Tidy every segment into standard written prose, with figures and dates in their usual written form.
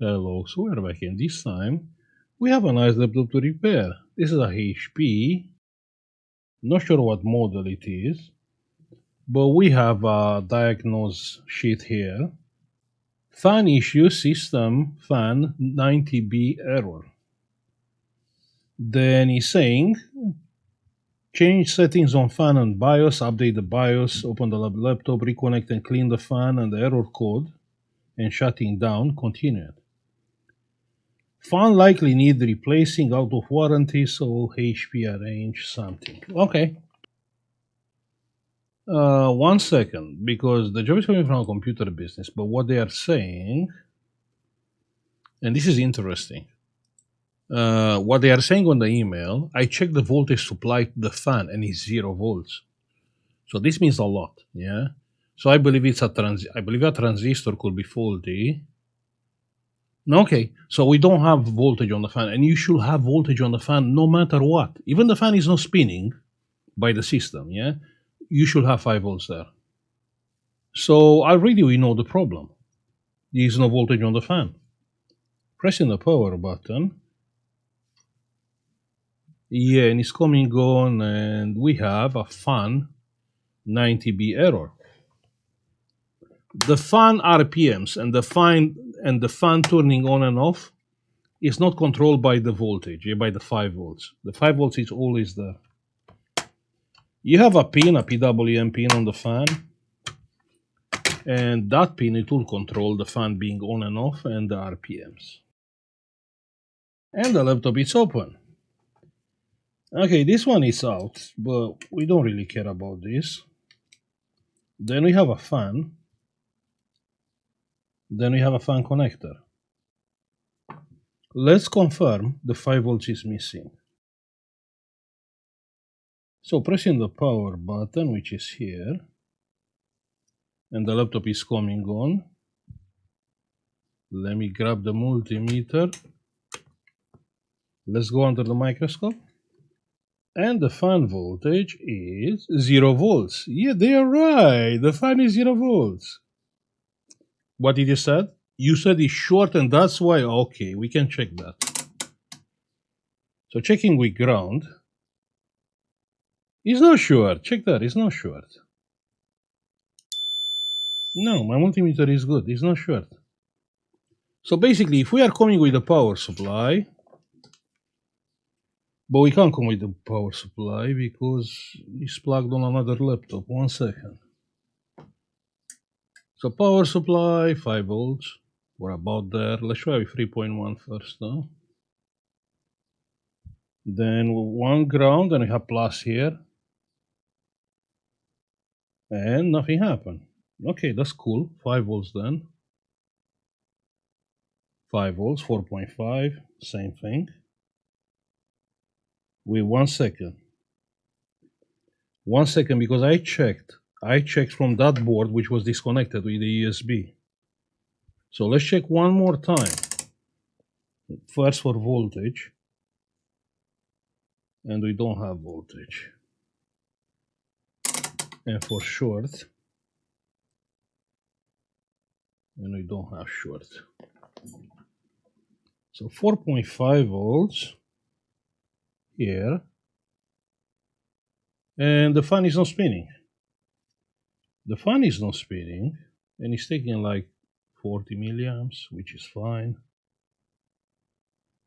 Hello, so we're back in. This time we have a nice laptop to repair. This is a HP, not sure what model it is, but we have a diagnose sheet here. Fan issue system fan 90B error. Then he's saying change settings on fan and BIOS, update the BIOS, open the laptop, reconnect and clean the fan and the error code, and shutting down, continue it. Fan likely need replacing out of warranty, so HP arrange something. Okay. 1 second, because the job is coming from a computer business, but what they are saying, and this is interesting, what they are saying on the email, I checked the voltage supply to the fan and it's 0 volts. So this means a lot, yeah. So I believe I believe a transistor could be faulty. Okay, so we don't have voltage on the fan, and you should have voltage on the fan no matter what. Even the fan is not spinning by the system, yeah? You should have 5 volts there. So already we know the problem. There is no voltage on the fan. Pressing the power button. Yeah, and it's coming on, and we have a fan 90B error. The fan RPMs and the fan turning on and off is not controlled by the voltage, by the 5 volts. The 5 volts is always there. You have a pin, a PWM pin on the fan, and that pin, it will control the fan being on and off and the RPMs. And the laptop is open. Okay, this one is out, but we don't really care about this. Then we have a fan. Then we have a fan connector. Let's confirm the 5 volts is missing. So pressing the power button, which is here, and the laptop is coming on. Let me grab the multimeter. Let's go under the microscope. And the fan voltage is 0 volts. Yeah, they are right. The fan is 0 volts. What did you said? You said it's short and that's why. Okay, we can check that. So checking with ground. It's not short. Check that. It's not short. No, my multimeter is good. It's not short. So basically, if we are coming with a power supply, but we can't come with the power supply because it's plugged on another laptop. 1 second. So power supply, 5 volts. We're about there. Let's try with 3.1 first though. Then 1 ground, and we have plus here. And nothing happened. Okay, that's cool. 5 volts then. 5 volts, 4.5, same thing. Wait 1 second. 1 second, because I checked from that board which was disconnected with the USB. So let's check one more time. First for voltage. And we don't have voltage. And for short. And we don't have short. So 4.5 volts here. And the fan is not spinning. The fan is not spinning, and it's taking like 40 milliamps, which is fine.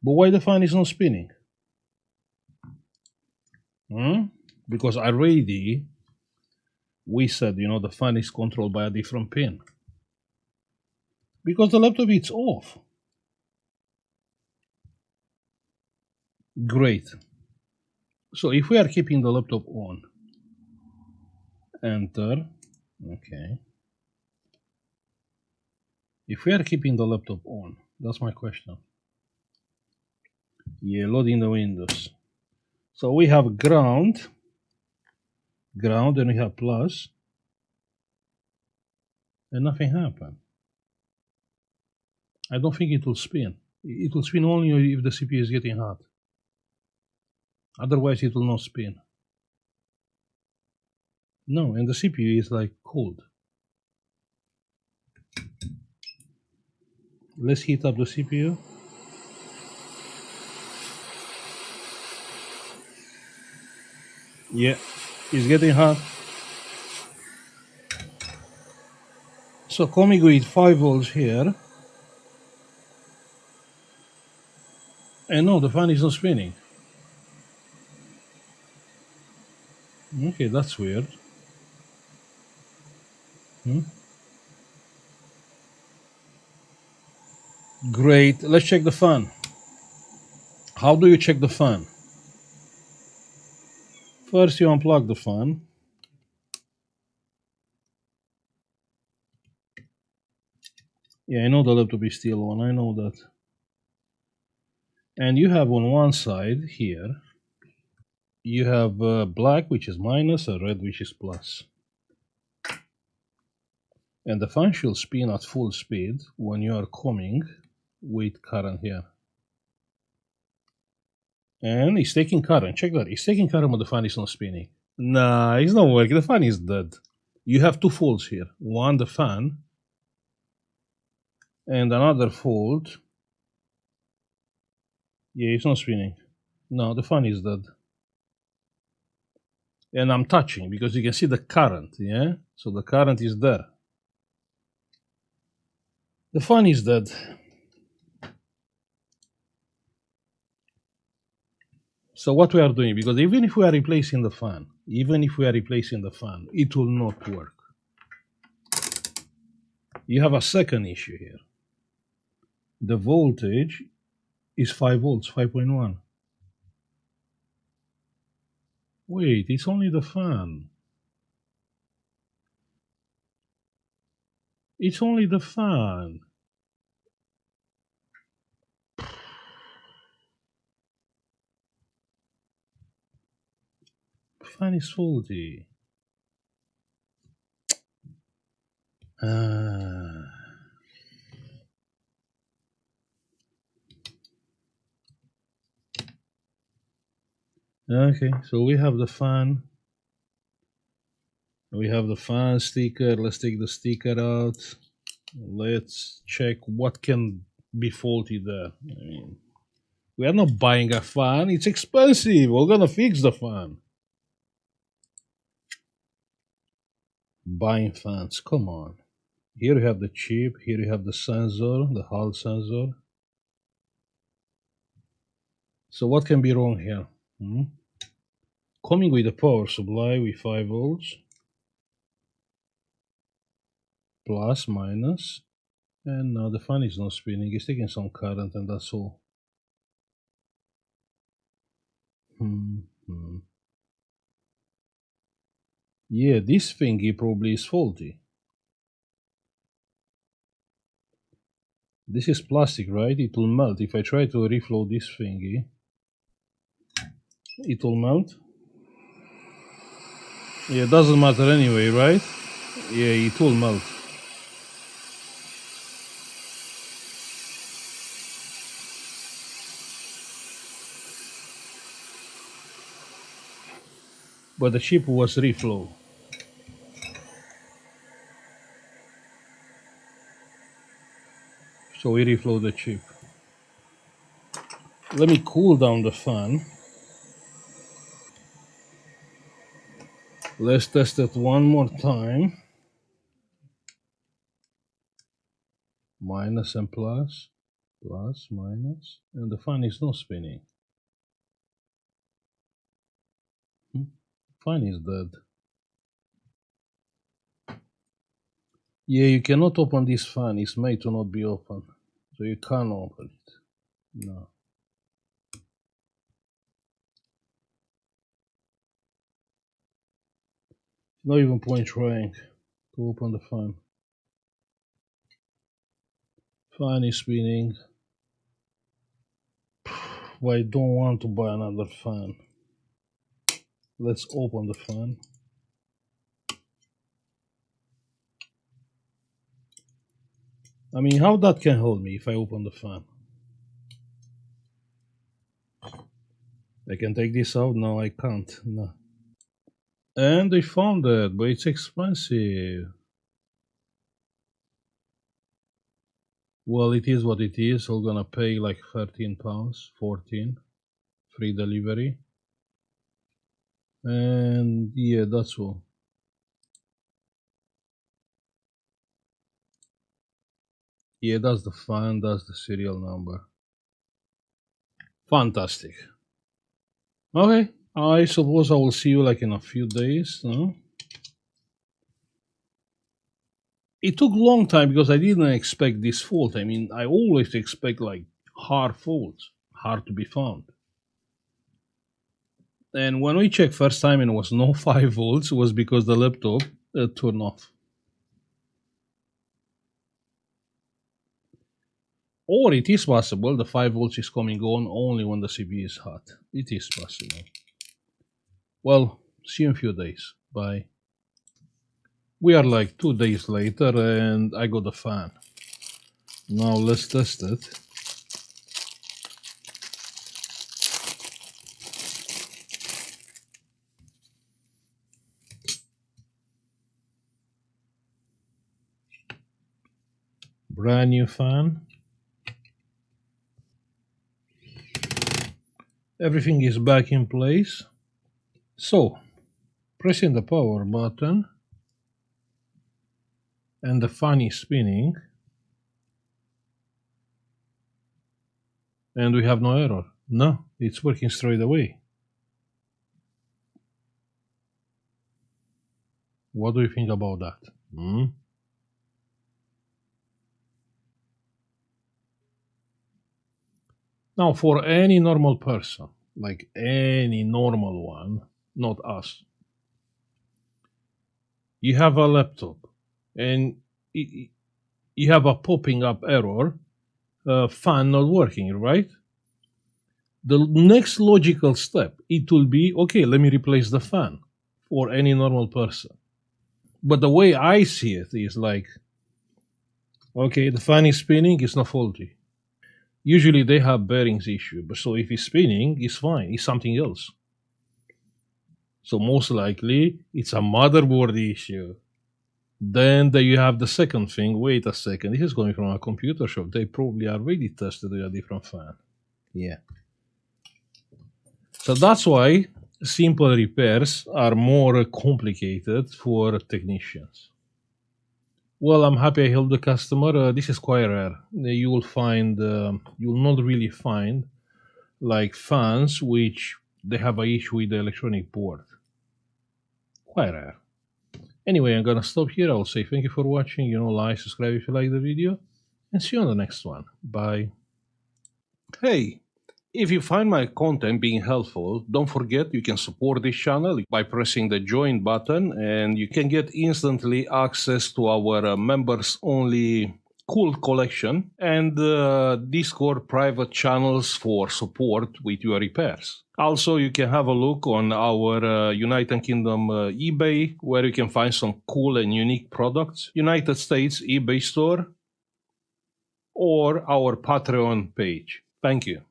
But why the fan is not spinning? Because already we said, the fan is controlled by a different pin. Because the laptop is off. Great. So if we are keeping the laptop on, enter, okay. If we are keeping the laptop on, that's my question. Yeah, loading the windows. So we have ground, and we have plus, and nothing happened. I don't think it will spin. It will spin only if the CPU is getting hot. Otherwise, it will not spin. No, and the CPU is like cold. Let's heat up the CPU. Yeah, it's getting hot. So coming with 5 volts here. And no, the fan is not spinning. Okay, that's weird. Hmm? Great. Let's check the fan. How do you check the fan? First, you unplug the fan. Yeah, I know the laptop is still on. I know that. And you have on one side here, you have black, which is minus, and red, which is plus. And the fan should spin at full speed when you are coming with current here. And it's taking current. Check that. It's taking current, but the fan is not spinning. Nah, it's not working. The fan is dead. You have two faults here. One, the fan, and another fault. Yeah, it's not spinning. No, the fan is dead. And I'm touching because you can see the current, yeah? So the current is there. The fan is dead. So what we are doing, because even if we are replacing the fan, it will not work. You have a second issue here. The voltage is 5 volts, 5.1. Wait, it's only the fan. It's only the fan. Fan is faulty. Ah. Okay, so we have the fan. We have the fan sticker. Let's take the sticker out. Let's check what can be faulty there. I mean, we are not buying a fan. It's expensive. We're gonna fix the fan. Buying fans. Come on. Here you have the chip. Here you have the sensor, the Hall sensor. So what can be wrong here? Coming with a power supply with 5 volts. Plus, minus. And now the fan is not spinning. It's taking some current and that's all. Yeah, this thingy probably is faulty. This is plastic, right? It will melt. If I try to reflow this thingy, it will melt. Yeah, it doesn't matter anyway, right? Yeah, it will melt. But the chip was reflow. So we reflow the chip. Let me cool down the fan. Let's test it one more time. Minus and plus. Plus, minus. And the fan is not spinning. Fan is dead. Yeah, you cannot open this fan. It's made to not be open. So you can't open it. No. No even point trying to open the fan. Fan is spinning. But I don't want to buy another fan. Let's open the fan. I mean, how that can hold me if I open the fan? I can take this out? No, I can't. No. And I found it, but it's expensive. Well, it is what it is. We're gonna pay like £13, 14, free delivery. And yeah, that's all. Yeah, that's the fan, that's the serial number. Fantastic. Okay, I suppose I will see you like in a few days, no? It took a long time because I didn't expect this fault. I mean, I always expect like hard faults, hard to be found. And when we checked first time and it was no 5 volts, it was because the laptop turned off. Or it is possible the 5 volts is coming on only when the CPU is hot. It is possible. Well, see you in a few days. Bye. We are like 2 days later and I got the fan. Now let's test it. Brand new fan. Everything is back in place. So, pressing the power button and the fan is spinning and we have no error. No, it's working straight away. What do you think about that? Now, for any normal person, like any normal one, not us, you have a laptop and you have a popping up error, fan not working, right? The next logical step, it will be, okay, let me replace the fan for any normal person. But the way I see it is like, okay, the fan is spinning, it's not faulty. Usually they have bearings issue, but so if it's spinning, it's fine, it's something else. So most likely it's a motherboard issue. Then you have the second thing. Wait a second, this is going from a computer shop. They probably already tested a different fan. Yeah. So that's why simple repairs are more complicated for technicians. Well, I'm happy I helped the customer. This is quite rare. You will find, you will not really find like fans which they have an issue with the electronic board. Quite rare. Anyway, I'm gonna stop here. I'll say thank you for watching. Like, subscribe if you like the video, and see you on the next one. Bye. Hey, if you find my content being helpful, don't forget you can support this channel by pressing the join button, and you can get instantly access to our members only cool collection and Discord private channels for support with your repairs. Also, you can have a look on our United Kingdom eBay, where you can find some cool and unique products, United States eBay store, or our Patreon page. Thank you.